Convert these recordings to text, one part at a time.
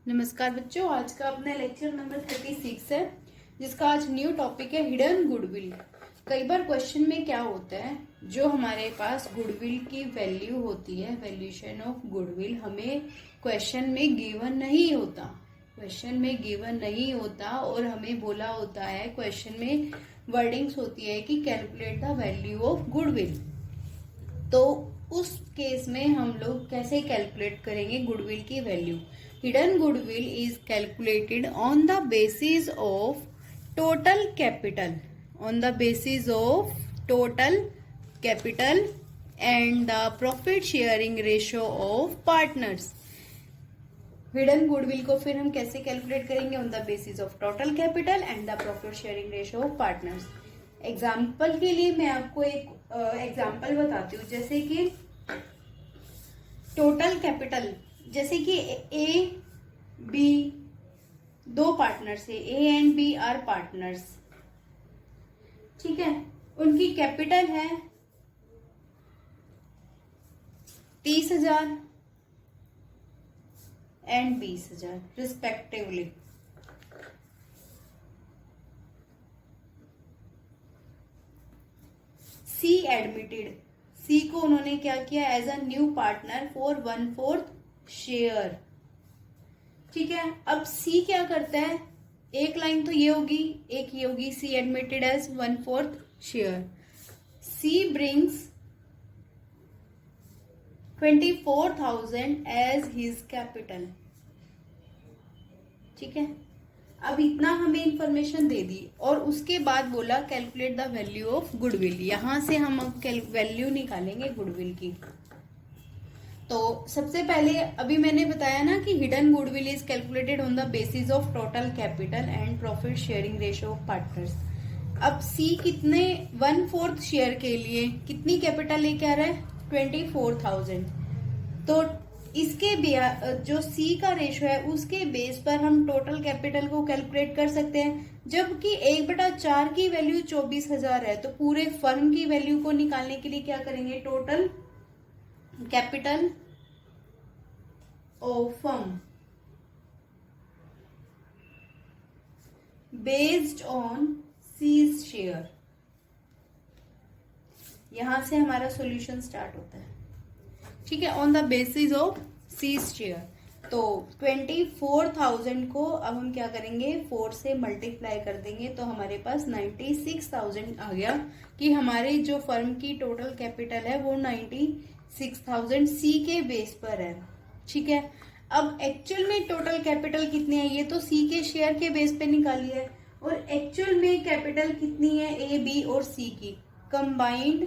नमस्कार बच्चों, आज का अपना लेक्चर नंबर 36 है, जिसका आज न्यू टॉपिक है हिडन गुडविल। कई बार क्वेश्चन में क्या होता है, जो हमारे पास गुडविल की वैल्यू होती है, वैल्यूएशन ऑफ गुडविल, हमें क्वेश्चन में गिवन नहीं होता और हमें बोला होता है, क्वेश्चन में वर्डिंग्स होती है कि calculate the value of goodwill. तो उस केस में हम लोग कैसे कैलकुलेट करेंगे गुडविल की value. Hidden goodwill is calculated on the basis of total capital, and the profit sharing ratio of partners. Hidden goodwill को फिर हम कैसे कैलकुलेट करेंगे, on the basis of total capital and the profit sharing ratio of partners. Example के लिए मैं आपको एक एग्जाम्पल बताती हूँ, जैसे कि टोटल कैपिटल, जैसे कि ए बी दो पार्टनर्स है, A and B are partners, ठीक है। उनकी कैपिटल है 30,000 and 20,000 respectively. C admitted, C को उन्होंने क्या किया, as a new partner for 1/4 share, ठीक है। अब सी क्या करता है, एक लाइन तो ये होगी, एक ये होगी, सी एडमिटेड एज 1/4 शेयर। सी ब्रिंग्स 24,000 एज हिज कैपिटल, ठीक है। अब इतना हमें इंफॉर्मेशन दे दी और उसके बाद बोला calculate the value of goodwill. यहां से हम अब वैल्यू निकालेंगे गुडविल की। तो सबसे पहले अभी मैंने बताया ना कि hidden goodwill is calculated on the basis of total capital and profit sharing ratio of partners. अब सी कितने 1/4 शेयर के लिए कितनी कैपिटल लेके आ रहा है, 24,000। तो इसके जो सी का रेशियो है उसके बेस पर हम टोटल कैपिटल को कैलकुलेट कर सकते हैं। जबकि 1/4 की वैल्यू 24,000 है, तो पूरे फर्म की वैल्यू को निकालने के लिए क्या करेंगे, total capital of firm based on C's share. यहां से हमारा सॉल्यूशन स्टार्ट होता है, ठीक है, on the basis of C's share. तो 24,000 को अब हम क्या करेंगे, 4 से मल्टीप्लाई कर देंगे, तो हमारे पास 96,000 आ गया कि हमारे जो फर्म की टोटल कैपिटल है वो 96,000 सी के बेस पर है, ठीक है। अब एक्चुअल में टोटल कैपिटल कितनी है, ये तो सी के शेयर के बेस पे निकाली है, और एक्चुअल में कैपिटल कितनी है ए बी और सी की combined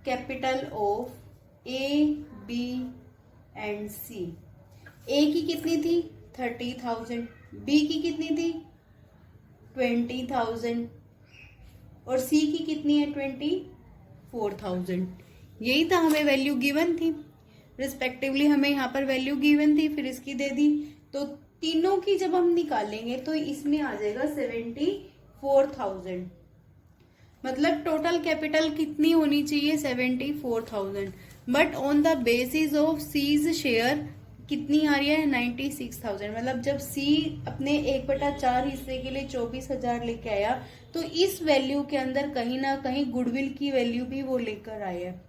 capital of A B and C. A की कितनी थी 30,000, बी की कितनी थी 20,000 और सी की कितनी है 24,000। यही था, हमें वैल्यू गिवन थी, रिस्पेक्टिवली हमें यहाँ पर वैल्यू गिवन थी, फिर इसकी दे दी। तो तीनों की जब हम निकालेंगे तो इसमें आ जाएगा 74,000। मतलब टोटल कैपिटल कितनी होनी चाहिए 74,000, but on the basis of C's share कितनी आ रही है 96,000। मतलब जब सी अपने 1/4 हिस्से के लिए 24,000 लेके आया, तो इस वैल्यू के अंदर कहीं ना कहीं गुडविल की वैल्यू भी वो लेकर आया है,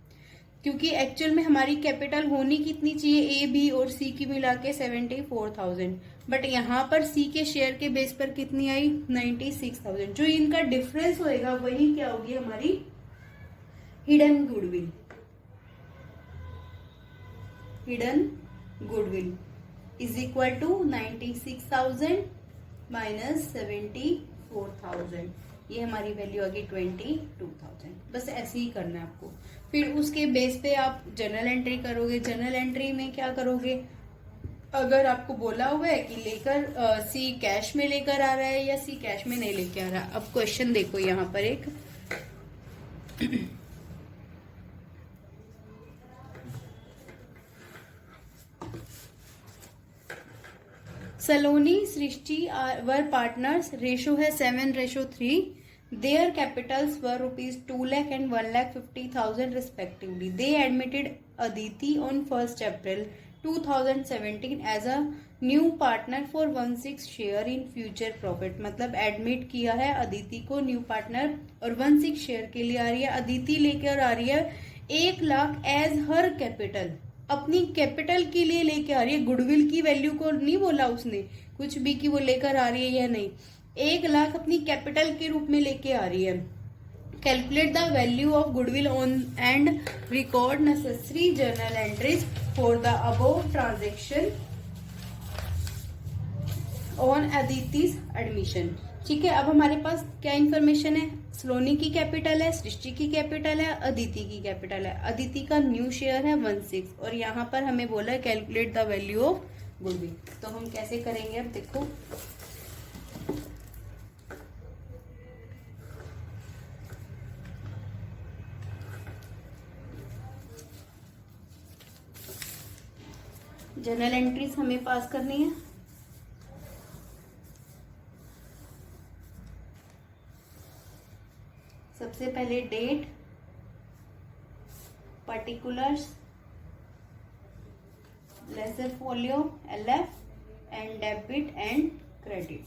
क्योंकि एक्चुअल में हमारी कैपिटल होनी कितनी चाहिए ए बी और सी की मिला के 74,000, बट यहाँ पर सी के शेयर के बेस पर कितनी आई 96,000। जो इनका डिफरेंस होएगा वही क्या होगी हमारी hidden goodwill. Hidden goodwill is equal to 96,000 minus 74,000, ये हमारी वैल्यू आ गई 22,000। बस ऐसे ही करना है आपको। फिर उसके बेस पे आप जर्नल एंट्री करोगे। जर्नल एंट्री में क्या करोगे, अगर आपको बोला हुआ है कि लेकर सी कैश में लेकर आ रहा है या सी कैश में नहीं लेके आ रहा। अब क्वेश्चन देखो यहाँ पर एक सलोनी सृष्टि वर पार्टनर्स, रेशो है 7:3। Their capitals were rupees 2 lakh and 1,50,000 respectively. They admitted Aditi on 1st April 2017 as a new partner for 1/6 share in future profit. मतलब एडमिट किया है अदिति को न्यू पार्टनर और 1/6 शेयर के लिए आ रही है. अदिति लेकर आ रही है 1 लाख एज हर कैपिटल, अपनी कैपिटल के लिए लेके आ रही है. गुडविल की वैल्यू को नहीं बोला उसने कुछ भी कि वो लेकर आ रही है या नहीं. 1 लाख अपनी कैपिटल के रूप में लेके आ रही है. Calculate the value of goodwill on and record necessary journal entries for the above transaction on Aditi's admission. ठीक है, अब हमारे पास क्या इन्फॉर्मेशन है. सलोनी की कैपिटल है, सृष्टि की कैपिटल है, अदिति की कैपिटल है. अदिति का न्यू शेयर है 1/6 और यहाँ पर हमें बोला है calculate the value of goodwill. तो हम कैसे करेंगे, अब देखो. जर्नल एंट्रीज हमें पास करनी है. सबसे पहले date, particulars, ledger folio, LF and debit and credit.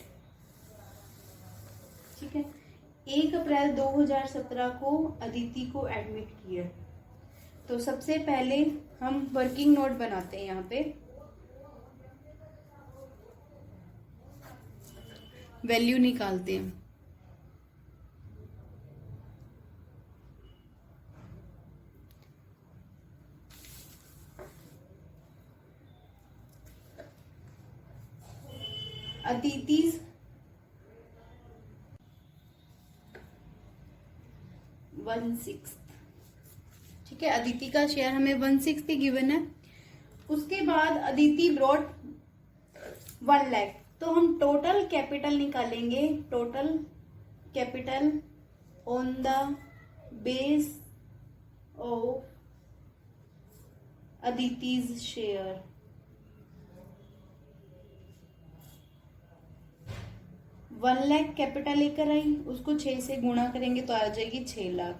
ठीक है, 1 अप्रैल 2017 को अदिति को एडमिट किया. तो सबसे पहले हम वर्किंग नोट बनाते हैं. यहाँ पे वैल्यू निकालते हैं. अदिति's 1/6. ठीक है, अदिति का शेयर हमें 1/6 ही गिवन है. उसके बाद अदिति ब्रॉट 1 लाख. तो हम टोटल कैपिटल निकालेंगे. Total capital on the base of Aditi's share. 1 lakh capital लेकर आई, उसको 6 से गुणा करेंगे तो आ जाएगी 6 lakh.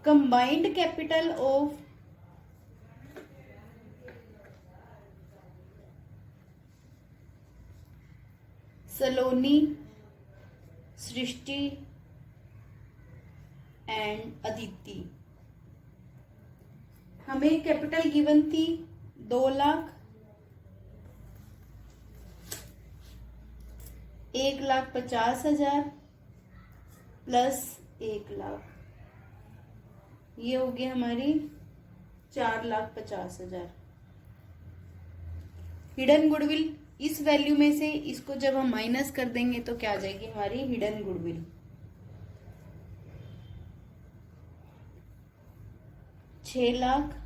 Combined capital of Saloni, Srishti and Aditi. हमें कैपिटल गिवन थी 2 लाख, 1,50,000 प्लस 1 लाख. ये हो गई हमारी 4,50,000. हिडन गुडविल, इस वैल्यू में से इसको जब हम माइनस कर देंगे तो क्या आ जाएगी हमारी हिडन गुडविल. 6 लाख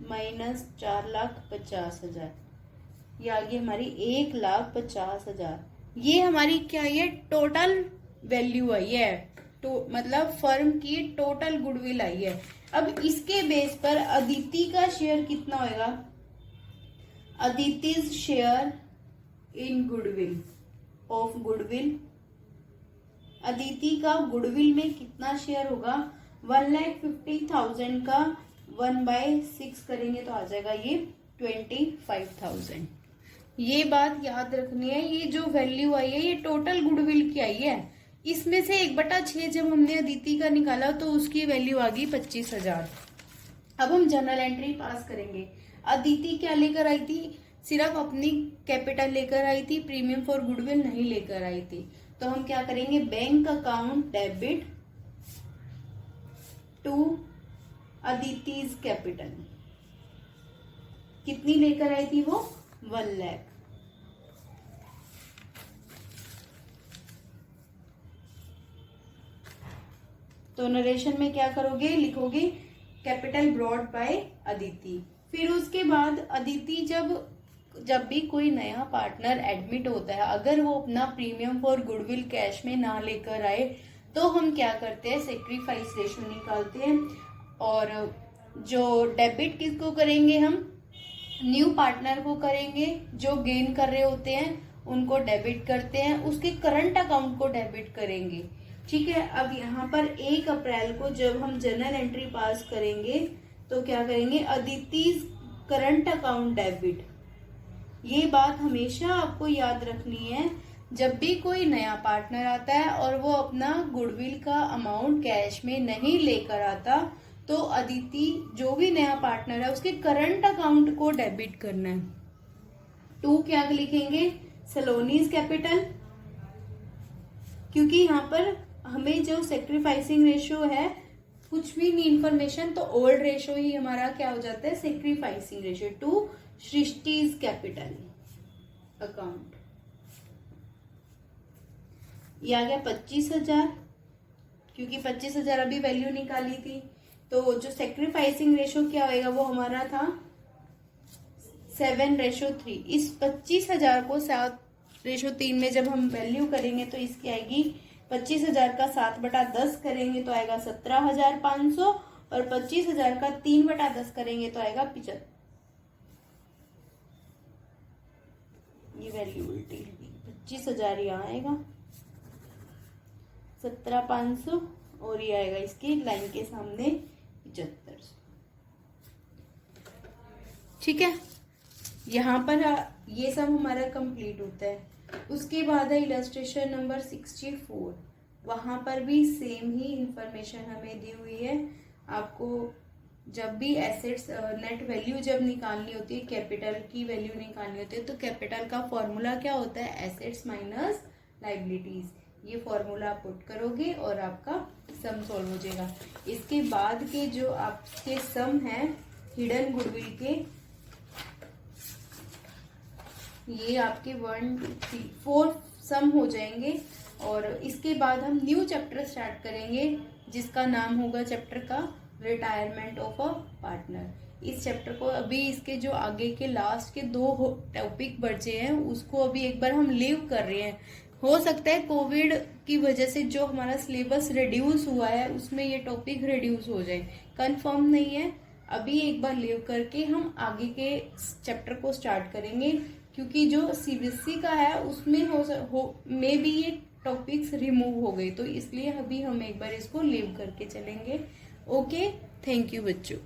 माइनस 4,50,000, ये आ गई हमारी 1,50,000. ये हमारी क्या है, टोटल वैल्यू आई है. तो मतलब फर्म की टोटल गुडविल आई है. अब इसके बेस पर अदिति का शेयर कितना होगा. Aditi's share in goodwill of goodwill. Aditi का गुडविल में कितना शेयर होगा, 1,50,000 का 1/6 करेंगे तो आ जाएगा ये 25,000. ये बात याद रखनी है. ये जो वैल्यू आई है ये टोटल गुडविल की आई है. इसमें से 1/6 जब हमने अदिति का निकाला तो उसकी वैल्यू आ गई 25,000. अब हम जर्नल एंट्री पास करेंगे. अदिति क्या लेकर आई थी, सिर्फ अपनी कैपिटल लेकर आई थी, प्रीमियम फॉर गुडविल नहीं लेकर आई थी. तो हम क्या करेंगे, bank account debit to Aditi's capital. कितनी लेकर आई थी वो, 1 लाख. तो नरेशन में क्या करोगे, लिखोगे कैपिटल ब्रॉट बाय अदिति. फिर उसके बाद अदिति जब भी कोई नया पार्टनर एडमिट होता है, अगर वो अपना प्रीमियम फॉर गुडविल कैश में ना लेकर आए तो हम क्या करते हैं, सेक्रीफाइस रेशियो निकालते हैं. और जो डेबिट किसको करेंगे, हम न्यू पार्टनर को करेंगे. जो गेन कर रहे होते हैं उनको डेबिट करते हैं, उसके करंट अकाउंट को डेबिट करेंगे. ठीक है। अब यहाँ पर 1 अप्रैल को जब हम जर्नल एंट्री पास करेंगे तो क्या करेंगे, अदिति करंट अकाउंट डेबिट। ये बात हमेशा आपको याद रखनी है, जब भी कोई नया पार्टनर आता है और वो अपना गुडविल का अमाउंट कैश में नहीं लेकर आता, तो अदिति जो भी नया पार्टनर है उसके करंट अकाउंट को डेबिट करना है। 2 क्या लिखेंगे, सलोनीज कैपिटल, क्योंकि यहाँ पर हमें जो सेक्रीफाइसिंग रेशियो है, कुछ भी नहीं इंफॉर्मेशन तो ओल्ड रेशियो ही हमारा क्या हो जाता है, sacrificing ratio. 2 Srishti's capital account. ये आ गया 25,000, क्योंकि 25,000 अभी वैल्यू निकाली थी, तो जो सेक्रीफाइसिंग रेशियो क्या होएगा वो हमारा था 7:3। इस 25,000 को 7:3 में जब हम वैल्यू करेंगे तो इसकी आएगी 25,000 का 7/10 करेंगे तो आएगा 17,500, और 25,000 का 3/10 करेंगे तो आएगा 75। ये वैल्यू उल्टी लगी, 25,000 यहाँ आएगा, 17,500, और ये आएगा इसकी लाइन के सामने 75। ठीक है, यहाँ पर ये सब हमारा कंप्लीट होता है। उसके बाद है इलस्ट्रेशन नंबर 64। वहां पर भी सेम ही इंफॉर्मेशन हमें दी हुई है। आपको जब भी एसेट्स नेट वैल्यू जब निकालनी होती है, कैपिटल की वैल्यू निकालनी होती है, तो कैपिटल का फॉर्मूला क्या होता है, एसेट्स माइनस लाइबिलिटीज। ये फॉर्मूला आप पुट करोगे और आपका सम सॉल्व हो जाएगा। इसके बाद के जो आपके सम है हिडन गुडविल के, ये आपके 1 2 3 4 सम हो जाएंगे। और इसके बाद हम न्यू चैप्टर स्टार्ट करेंगे जिसका नाम होगा चैप्टर का रिटायरमेंट ऑफ अ पार्टनर। इस चैप्टर को अभी इसके जो आगे के लास्ट के 2 टॉपिक बचे हैं उसको अभी एक बार हम लीव कर रहे हैं। हो सकता है कोविड की वजह से जो हमारा सिलेबस रिड्यूस हुआ है उसमें ये टॉपिक रिड्यूस हो जाए, कंफर्म नहीं है। अभी एक बार लीव करके हम आगे के चैप्टर को स्टार्ट करेंगे, क्योंकि जो सीबीएसई का है उसमें मे भी ये टॉपिक्स रिमूव हो गए, तो इसलिए अभी हम एक बार इसको लीव करके चलेंगे। ओके, थैंक यू बच्चों।